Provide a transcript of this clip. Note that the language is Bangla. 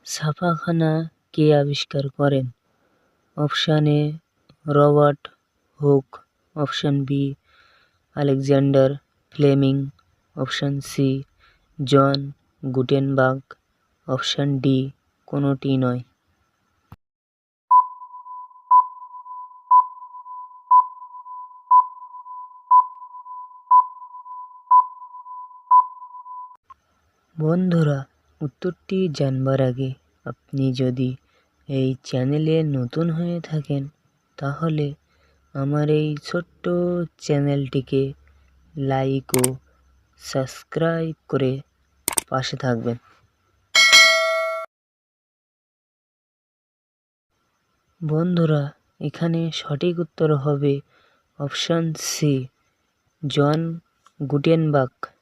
ছাপাখানা কে আবিষ্কার করেন? Option A Robert Hooke, option B Alexander Fleming, option C John Gutenberg, option D কোনোটি নয়। বন্ধুরা, উত্তরটি জানবার আগে আপনি যদি এই চ্যানেলে নতুন হয়ে থাকেন তাহলে আমার এই ছোট্ট চ্যানেলটিকে লাইক ও সাবস্ক্রাইব করে পাশে থাকবেন। বন্ধুরা, এখানে সঠিক উত্তর হবে অপশান সি জন গুটেনবার্গ।